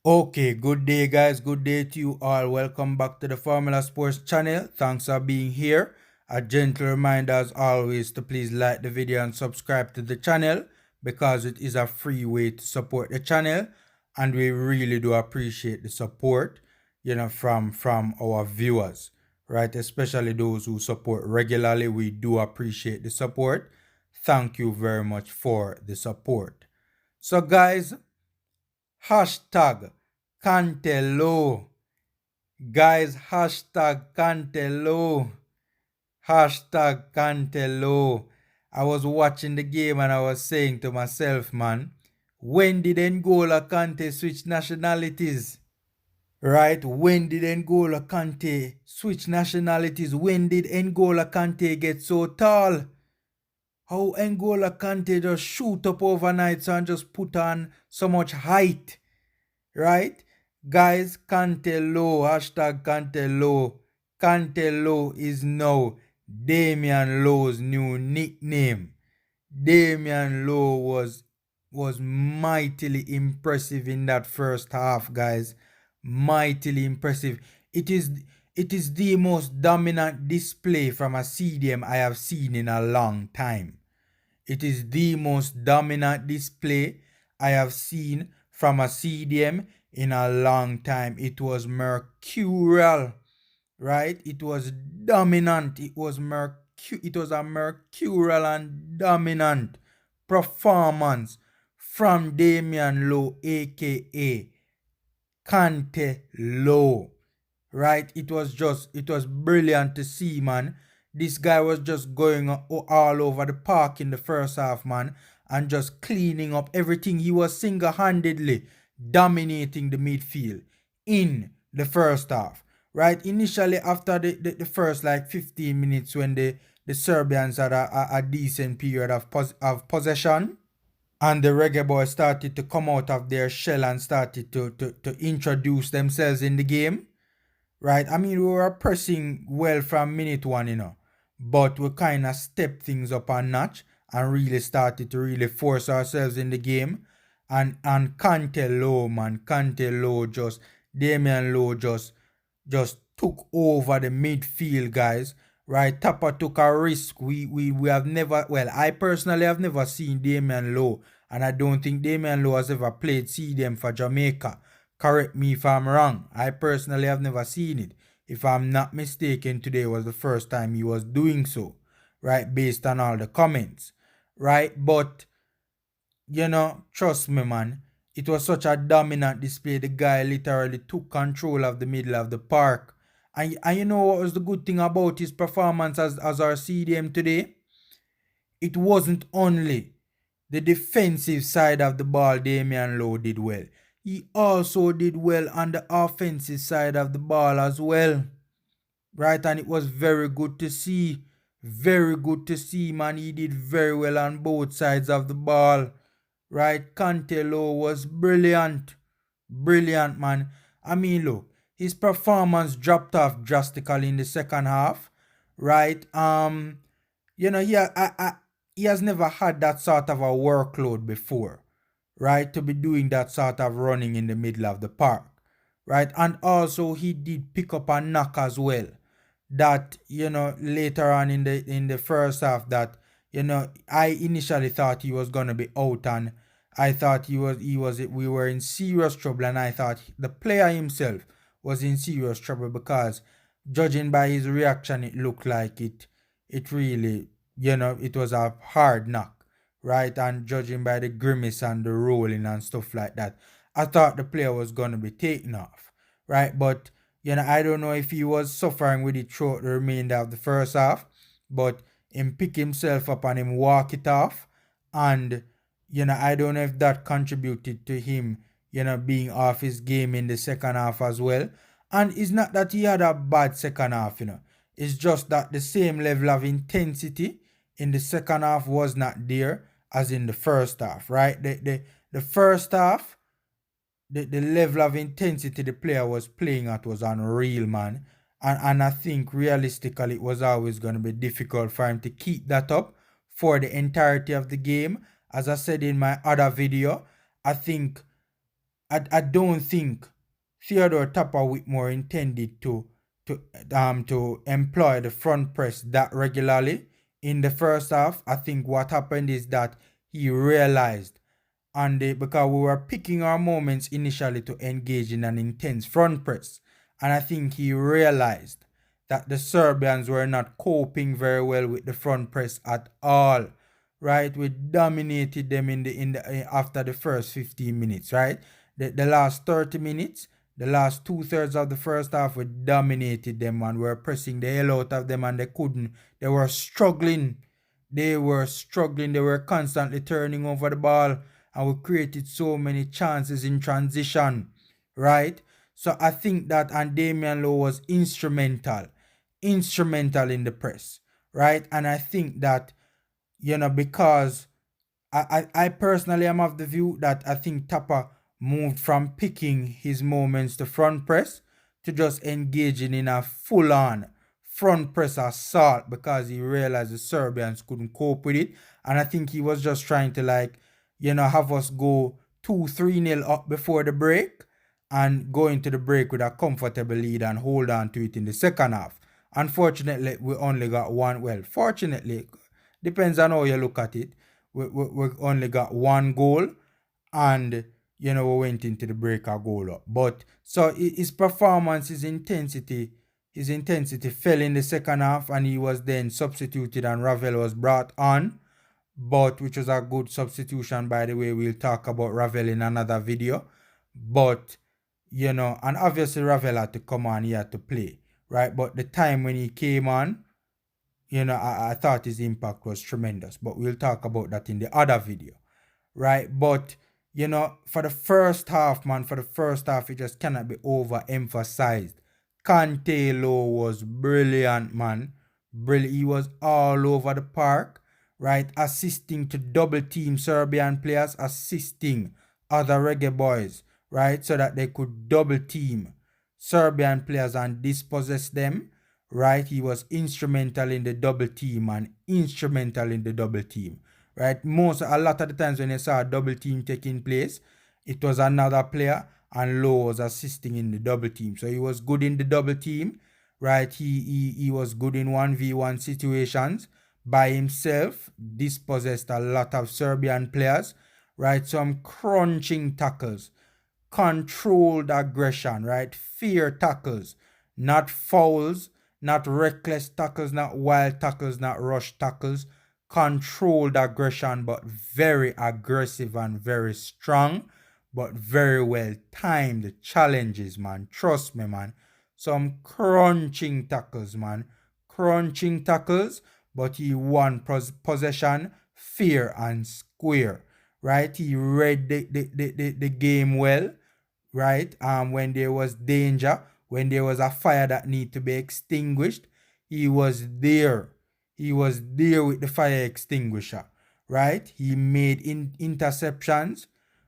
Okay, good day guys, good day to you all. Welcome back to the Formula Sports channel. Thanks for being here. A gentle reminder as always to please like the video and subscribe to the channel because it is a free way to support the channel and we really do appreciate the support, from our viewers, right? Especially those who support regularly. We do appreciate the support. Thank you very much for the support. So guys, hashtag Cantelo. Guys, hashtag Cantelo. Hashtag Cantelo. I was watching the game and I was saying to myself, man, when did N'Golo Kante switch nationalities? Right? When did N'Golo Kante switch nationalities? When did N'Golo Kante get so tall? How N'Golo Kante just shoot up overnight and just put on so much height? Right? Guys, Cantelo, hashtag Cantelo. Cantelo is now Damion Lowe's new nickname. Damion Lowe was mightily impressive in that first half, guys. Mightily impressive. It is the most dominant display from a CDM I have seen in a long time. It is the most dominant display I have seen from a CDM in a long time. It was mercurial, right? It was dominant. It was a mercurial and dominant performance from Damion Lowe, aka Cante Lowe. Right? It was brilliant to see, man. This guy was just going all over the park in the first half, man, and just cleaning up everything. He was single-handedly dominating the midfield in the first half. Right? Initially, after the first like 15 minutes when the Serbians had a decent period of possession, and the Reggae Boyz started to come out of their shell and started to introduce themselves in the game. Right? I mean, we were pressing well from minute one, but we kind of stepped things up a notch and really started to really force ourselves in the game. And Cantelo, man, Damion Lowe just took over the midfield, guys. Right? Tapa took a risk. We have never, well, I personally have never seen Damion Lowe, and I don't think Damion Lowe has ever played CDM for Jamaica. Correct me if I'm wrong. I personally have never seen it. If I'm not mistaken, today was the first time he was doing so, right? Based on all the comments, right? But, trust me, man, it was such a dominant display. The guy literally took control of the middle of the park. And you know what was the good thing about his performance as our CDM today? It wasn't only the defensive side of the ball Damion Lowe did well. He also did well on the offensive side of the ball as well. Right? And it was very good to see. Very good to see, man. He did very well on both sides of the ball. Right? Cantelo was brilliant. Brilliant, man. I mean, look, his performance dropped off drastically in the second half. Right? He has never had that sort of a workload before, right? To be doing that sort of running in the middle of the park, right? And also he did pick up a knock as well. That, later on in the first half, that, I initially thought he was gonna be out, and I thought we were in serious trouble, and I thought the player himself was in serious trouble because judging by his reaction, it looked like it really, it was a hard knock, right? And judging by the grimace and the rolling and stuff like that, I thought the player was going to be taken off, right? But, I don't know if he was suffering with it throughout the remainder of the first half, but him pick himself up and him walk it off. And, I don't know if that contributed to him, being off his game in the second half as well. And it's not that he had a bad second half, It's just that the same level of intensity in the second half was not there as in the first half, right? The first half, the level of intensity the player was playing at was unreal, man. And I think realistically it was always going to be difficult for him to keep that up for the entirety of the game. As I said in my other video, I think I don't think Theodore Tapper Whitmore intended to employ the front press that regularly in the first half. I think what happened is that he realized, and because we were picking our moments initially to engage in an intense front press, and I think he realized that the Serbians were not coping very well with the front press at all. Right, we dominated them in the after the first 15 minutes. Right, the last 30 minutes, the last 2/3 of the first half, we dominated them and we were pressing the hell out of them, and they couldn't. They were struggling. They were struggling. They were constantly turning over the ball, and we created so many chances in transition, right? So I think that, and Damion Lowe was instrumental in the press, right? And I think that, because I personally am of the view that I think Tapper moved from picking his moments to front press to just engaging in a full-on front press assault because he realized the Serbians couldn't cope with it. And I think he was just trying to, like, have us go 2-3-0 up before the break and go into the break with a comfortable lead and hold on to it in the second half. Unfortunately, we only got one. Well, fortunately, depends on how you look at it. We only got one goal, and we went into the break a goal up. But so his performance, his intensity fell in the second half, and he was then substituted, and Ravel was brought on, but which was a good substitution, by the way. We'll talk about Ravel in another video. But and obviously Ravel had to come on, he had to play, right? But the time when he came on, I thought his impact was tremendous, but we'll talk about that in the other video, right? But, for the first half, man, it just cannot be overemphasized. Kante Lowe was brilliant, man. Brilliant. He was all over the park, right? Assisting to double team Serbian players, assisting other Reggae Boyz, right? So that they could double team Serbian players and dispossess them, right? He was instrumental in the double team and instrumental in the double team, right? A lot of the times when you saw a double team taking place, it was another player and Lowe was assisting in the double team. So he was good in the double team, right? He was good in 1v1 situations by himself, dispossessed a lot of Serbian players, right? Some crunching tackles, controlled aggression, right? Fear tackles, not fouls, not reckless tackles, not wild tackles, not rush tackles. Controlled aggression, but very aggressive and very strong, but very well timed challenges, man. Trust me, man. Some crunching tackles, man. Crunching tackles, but he won possession, fair and square, right? He read the game well, right? When there was danger, when there was a fire that need to be extinguished, he was there. He was there with the fire extinguisher, right? He made interceptions,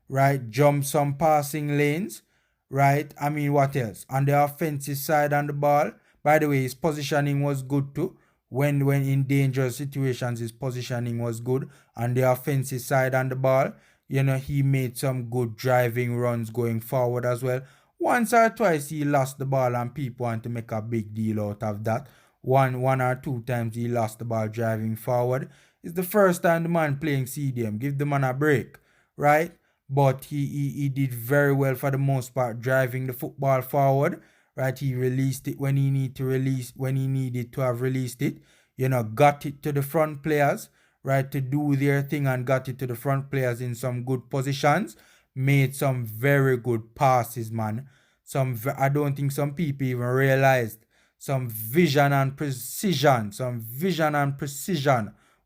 right? Jumped some passing lanes, right? I mean, what else? On the offensive side on the ball, by the way, his positioning was good too. When in dangerous situations, his positioning was good. On the offensive side on the ball, he made some good driving runs going forward as well. Once or twice he lost the ball and people want to make a big deal out of that. One or two times he lost the ball driving forward. It's the first time the man playing CDM. Give the man a break, right? But he did very well for the most part, driving the football forward, right? He released it when he needed to have released it. Got it to the front players, right, to do their thing, and got it to the front players in some good positions. Made some very good passes, man. I don't think some people even realized some vision and precision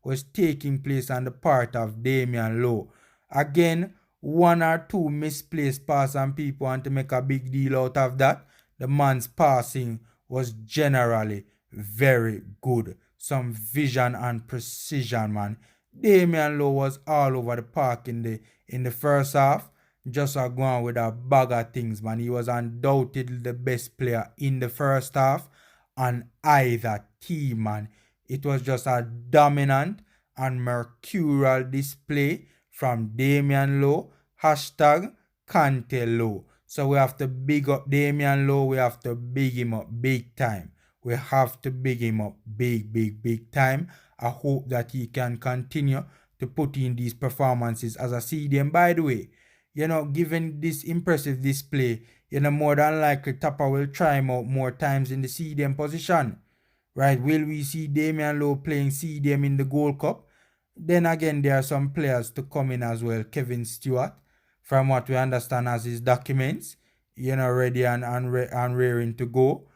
was taking place on the part of Damion Lowe. Again, one or two misplaced passes and people want to make a big deal out of that. The man's passing was generally very good. Some vision and precision, man. Damion Lowe was all over the park in the first half. Just going with a bag of things, man. He was undoubtedly the best player in the first half on either team, man. It was just a dominant and mercurial display from Damion Lowe. Hashtag Lowe. So we have to big up Damion Lowe. We have to big him up big time. We have to big him up big time. I hope that he can continue to put in these performances as a CDM. By the way, given this impressive display, more than likely Tapper will try him out more times in the CDM position. Right? Will we see Damion Lowe playing CDM in the Gold Cup? Then again, there are some players to come in as well. Kevin Stewart, from what we understand as his documents, ready and raring to go.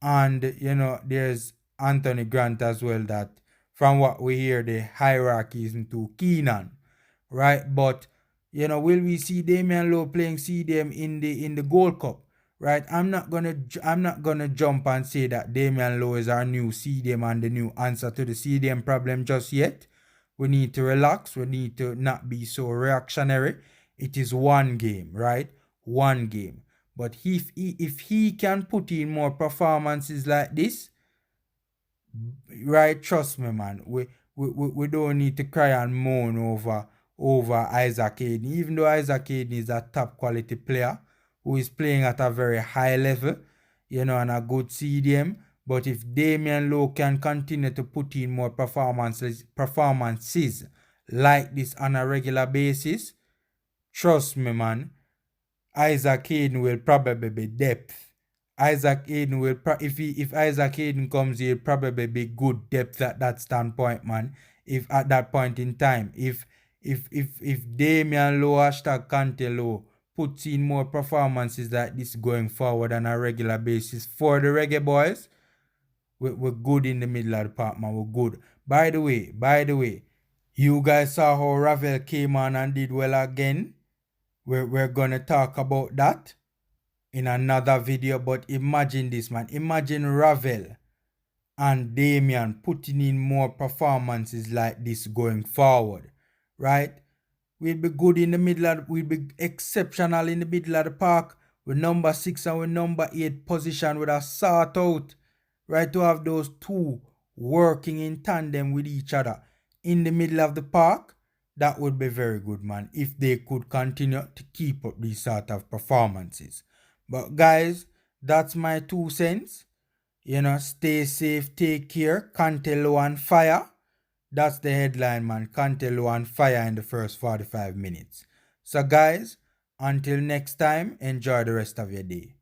And, there's Anthony Grant as well, that from what we hear, the hierarchy isn't too keen on. Right? But, will we see Damion Lowe playing CDM in the Gold Cup? Right? I'm not gonna jump and say that Damion Lowe is our new CDM and the new answer to the CDM problem just yet. We need to relax. We need to not be so reactionary. It is one game, right? One game. But if he can put in more performances like this, right? Trust me, man. We don't need to cry and moan over Isaac Hayden. Even though Isaac Hayden is a top quality player who is playing at a very high level, and a good CDM. But if Damion Lowe can continue to put in more performances like this on a regular basis, trust me, man, Isaac Hayden will probably be depth. Isaac Hayden will if Isaac Hayden comes, he'll probably be good depth at that standpoint, man. If at that point in time, if Damion Lowe #Kante Lowe puts in more performances like this going forward on a regular basis for the Reggae Boyz, we're good in the middle of the park, man. We're good. By the way, you guys saw how Ravel came on and did well again. We're gonna talk about that in another video. But imagine this, man. Imagine Ravel and Damion putting in more performances like this going forward, right? We'll be good in the middle. We'll be exceptional in the middle of the park. With number 6 and with number 8 position with a sort out, right? To have those two working in tandem with each other in the middle of the park, that would be very good, man, if they could continue to keep up these sort of performances. But guys, that's my 2 cents. Stay safe, take care. Kante Lowe on fire. That's the headline, man. Kante Lowe on fire in the first 45 minutes. So guys, until next time, enjoy the rest of your day.